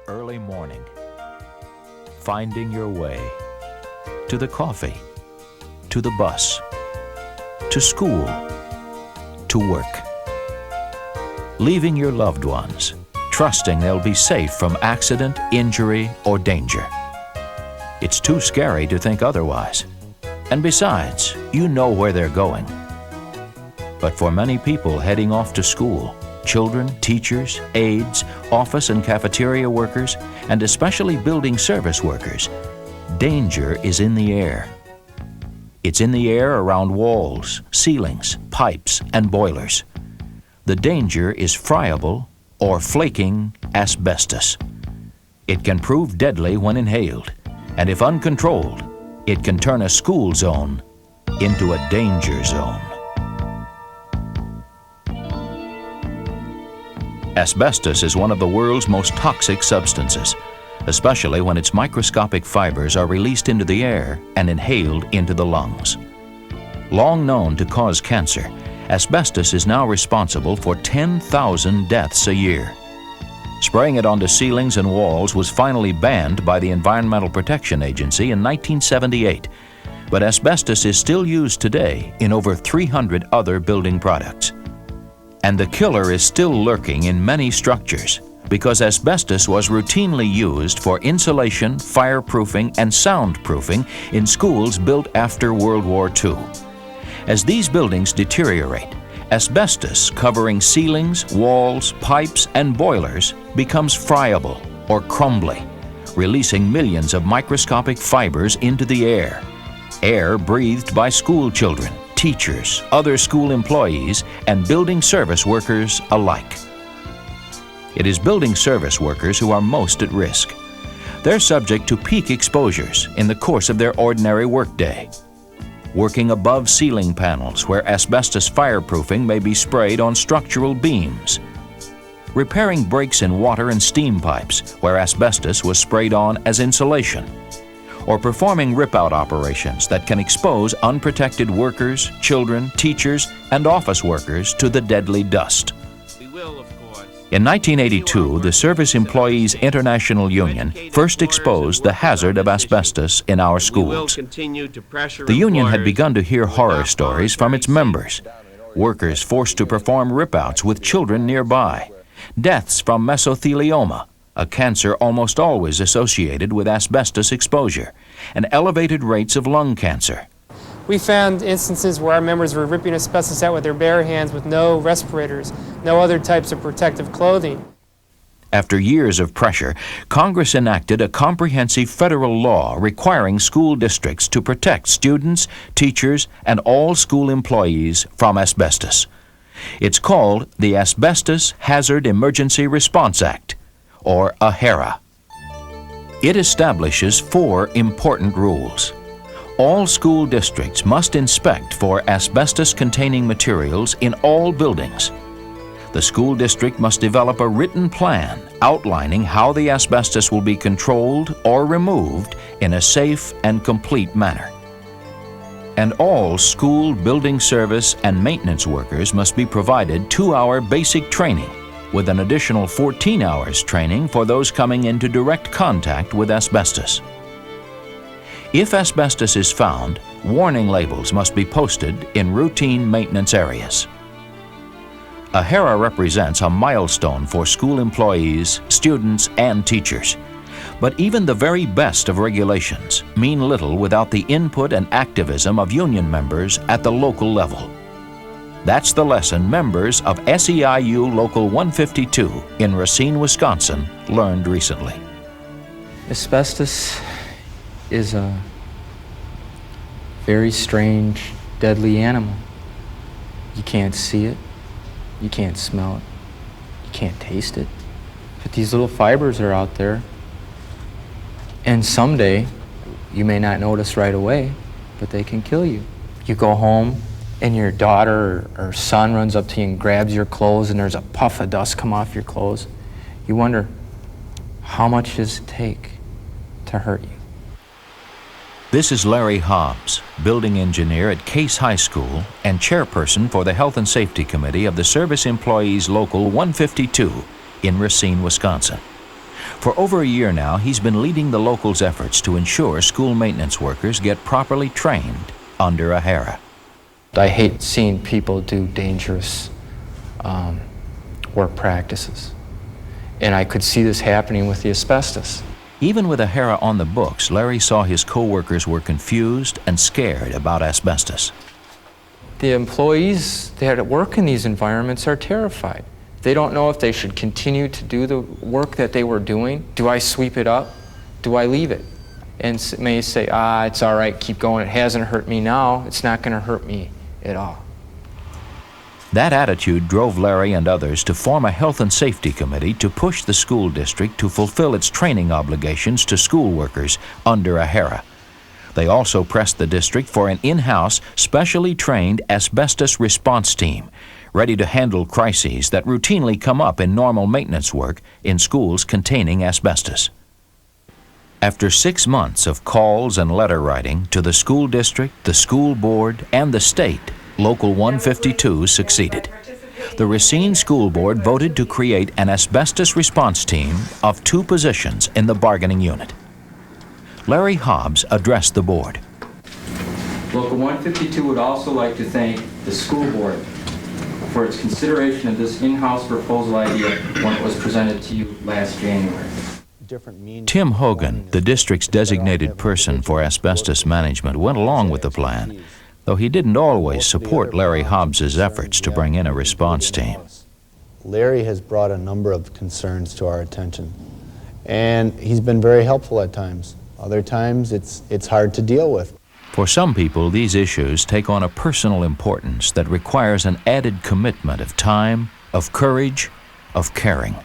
early morning, finding your way to the coffee, to the bus, to school, to work. Leaving your loved ones, trusting they'll be safe from accident, injury, or danger. It's too scary to think otherwise. And besides, you know where they're going. But for many people heading off to school, children, teachers, aides, office and cafeteria workers, and especially building service workers, danger is in the air. It's in the air around walls, ceilings, pipes, and boilers. The danger is friable or flaking asbestos. It can prove deadly when inhaled, and if uncontrolled, it can turn a school zone into a danger zone. Asbestos is one of the world's most toxic substances, especially when its microscopic fibers are released into the air and inhaled into the lungs. Long known to cause cancer, asbestos is now responsible for 10,000 deaths a year. Spraying it onto ceilings and walls was finally banned by the Environmental Protection Agency in 1978, but asbestos is still used today in over 300 other building products. And the killer is still lurking in many structures because asbestos was routinely used for insulation, fireproofing, and soundproofing in schools built after World War II. As these buildings deteriorate, asbestos covering ceilings, walls, pipes, and boilers becomes friable or crumbly, releasing millions of microscopic fibers into the air. Air breathed by school children, teachers, other school employees, and building service workers alike. It is building service workers who are most at risk. They're subject to peak exposures in the course of their ordinary workday. Working above ceiling panels where asbestos fireproofing may be sprayed on structural beams. Repairing breaks in water and steam pipes where asbestos was sprayed on as insulation. Or performing rip-out operations that can expose unprotected workers, children, teachers, and office workers to the deadly dust. In 1982, the Service Employees International Union first exposed the hazard of asbestos in our schools. The union had begun to hear horror stories from its members. Workers forced to perform rip-outs with children nearby. Deaths from mesothelioma, a cancer almost always associated with asbestos exposure, and elevated rates of lung cancer. We found instances where our members were ripping asbestos out with their bare hands with no respirators, no other types of protective clothing. After years of pressure, Congress enacted a comprehensive federal law requiring school districts to protect students, teachers, and all school employees from asbestos. It's called the Asbestos Hazard Emergency Response Act, or AHERA. It establishes 4 important rules. All school districts must inspect for asbestos-containing materials in all buildings. The school district must develop a written plan outlining how the asbestos will be controlled or removed in a safe and complete manner. And all school building service and maintenance workers must be provided 2-hour basic training, with an additional 14 hours training for those coming into direct contact with asbestos. If asbestos is found, warning labels must be posted in routine maintenance areas. AHERA represents a milestone for school employees, students, and teachers. But even the very best of regulations mean little without the input and activism of union members at the local level. That's the lesson members of SEIU Local 152 in Racine, Wisconsin learned recently. Asbestos is a very strange, deadly animal. You can't see it, you can't smell it, you can't taste it. But these little fibers are out there, and someday, you may not notice right away, but they can kill you. You go home, and your daughter or son runs up to you and grabs your clothes, and there's a puff of dust come off your clothes. You wonder, how much does it take to hurt you? This is Larry Hobbs, building engineer at Case High School and chairperson for the Health and Safety Committee of the Service Employees Local 152 in Racine, Wisconsin. For over a year now, he's been leading the locals' efforts to ensure school maintenance workers get properly trained under AHERA. I hate seeing people do dangerous work practices. And I could see this happening with the asbestos. Even with AHERA on the books, Larry saw his co-workers were confused and scared about asbestos. The employees that work in these environments are terrified. They don't know if they should continue to do the work that they were doing. Do I sweep it up? Do I leave it? And may say, it's all right, keep going. It hasn't hurt me now. It's not going to hurt me at all. That attitude drove Larry and others to form a health and safety committee to push the school district to fulfill its training obligations to school workers under AHERA. They also pressed the district for an in-house, specially trained asbestos response team, ready to handle crises that routinely come up in normal maintenance work in schools containing asbestos. After 6 months of calls and letter writing to the school district, the school board, and the state, Local 152 succeeded. The Racine School Board voted to create an asbestos response team of 2 positions in the bargaining unit. Larry Hobbs addressed the board. Local 152 would also like to thank the school board for its consideration of this in-house proposal idea when it was presented to you last January. Tim Hogan, the district's designated person for asbestos management, went along with the plan, though he didn't always support Larry Hobbs's efforts to bring in a response team. Larry has brought a number of concerns to our attention, and he's been very helpful at times. Other times, it's hard to deal with. For some people, these issues take on a personal importance that requires an added commitment of time, of courage, of caring.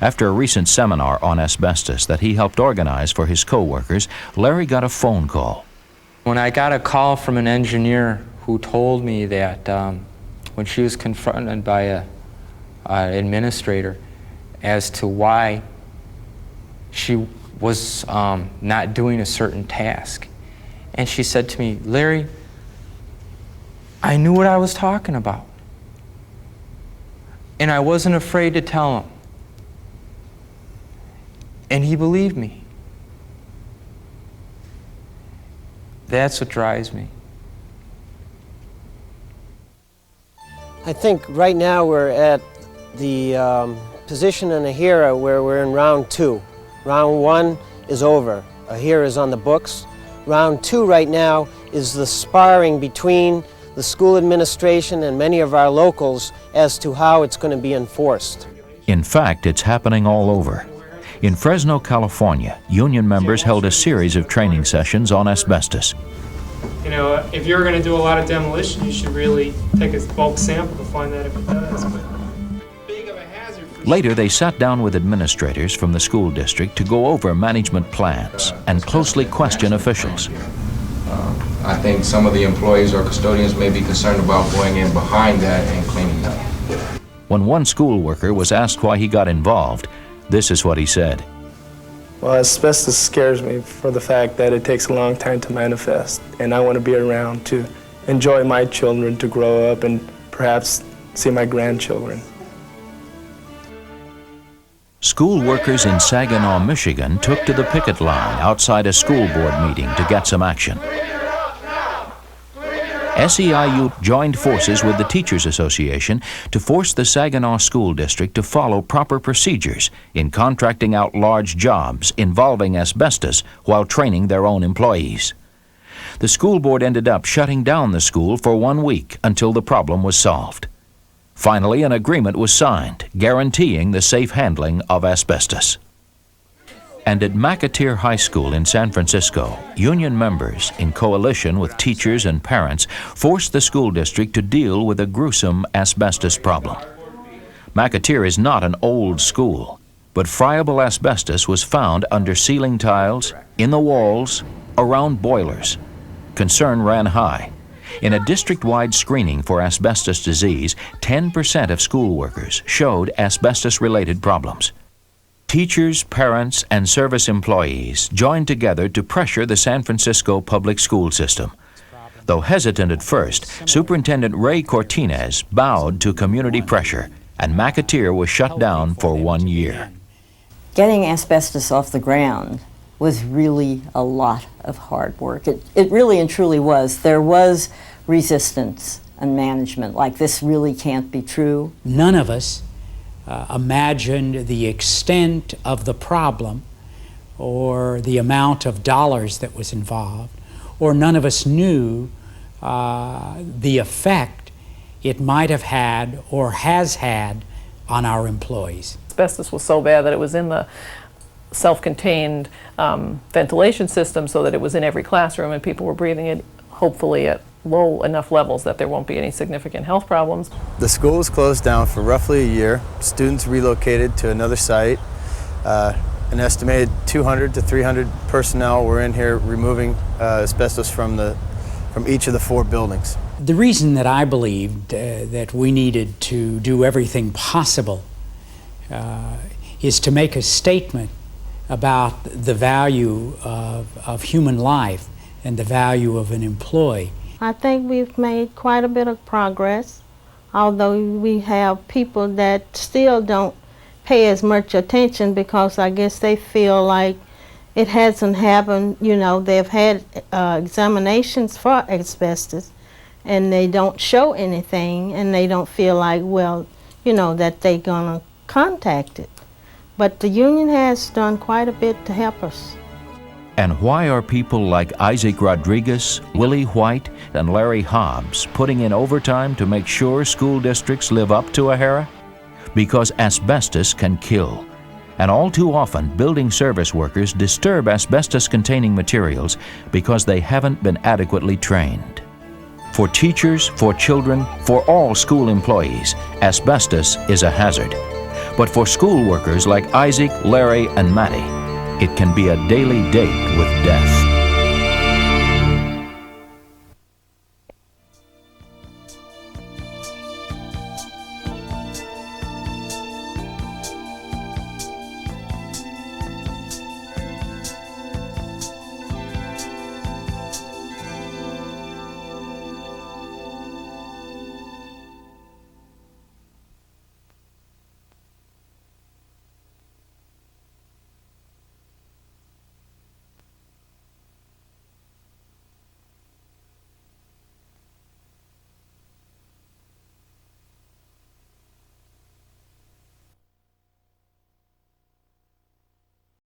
After a recent seminar on asbestos that he helped organize for his co-workers, Larry got a phone call. When I got a call from an engineer who told me that when she was confronted by an administrator as to why she was not doing a certain task. And she said to me, Larry, I knew what I was talking about. And I wasn't afraid to tell him. And he believed me. That's what drives me. I think right now we're at the position in AHERA where we're in round 2. Round 1 is over. AHERA is on the books. Round 2 right now is the sparring between the school administration and many of our locals as to how it's going to be enforced. In fact, it's happening all over. In Fresno, California, union members held a series of training sessions on asbestos. You know, if you're going to do a lot of demolition, you should really take a bulk sample to find out if it does. But big of a hazard for Later, they sat down with administrators from the school district to go over management plans and closely question officials. I think some of the employees or custodians may be concerned about going in behind that and cleaning up. When one school worker was asked why he got involved, this is what he said. Well, asbestos scares me for the fact that it takes a long time to manifest, and I want to be around to enjoy my children to grow up and perhaps see my grandchildren. School workers in Saginaw, Michigan took to the picket line outside a school board meeting to get some action. SEIU joined forces with the Teachers Association to force the Saginaw School District to follow proper procedures in contracting out large jobs involving asbestos while training their own employees. The school board ended up shutting down the school for 1 week until the problem was solved. Finally, an agreement was signed guaranteeing the safe handling of asbestos. And at McAteer High School in San Francisco, union members, in coalition with teachers and parents, forced the school district to deal with a gruesome asbestos problem. McAteer is not an old school, but friable asbestos was found under ceiling tiles, in the walls, around boilers. Concern ran high. In a district-wide screening for asbestos disease, 10% of school workers showed asbestos-related problems. Teachers, parents, and service employees joined together to pressure the San Francisco public school system. Though hesitant at first, Superintendent Ray Cortinez bowed to community pressure, and McAteer was shut down for 1 year. Getting asbestos off the ground was really a lot of hard work. It really and truly was. There was resistance and management, like this really can't be true. None of us imagined the extent of the problem or the amount of dollars that was involved, or none of us knew the effect it might have had or has had on our employees. Asbestos was so bad that it was in the self-contained ventilation system, so that it was in every classroom and people were breathing it, hopefully at low enough levels that there won't be any significant health problems. The school was closed down for roughly a year. Students relocated to another site. An estimated 200 to 300 personnel were in here removing asbestos from each of the 4 buildings. The reason that I believed that we needed to do everything possible is to make a statement about the value of human life and the value of an employee. I think we've made quite a bit of progress, although we have people that still don't pay as much attention because I guess they feel like it hasn't happened. You know, they've had examinations for asbestos and they don't show anything, and they don't feel like, well, you know, that they're gonna contact it. But the union has done quite a bit to help us. And why are people like Isaac Rodriguez, Willie White, and Larry Hobbs putting in overtime to make sure school districts live up to AHERA? Because asbestos can kill. And all too often, building service workers disturb asbestos-containing materials because they haven't been adequately trained. For teachers, for children, for all school employees, asbestos is a hazard. But for school workers like Isaac, Larry, and Mattie, it can be a daily date with death.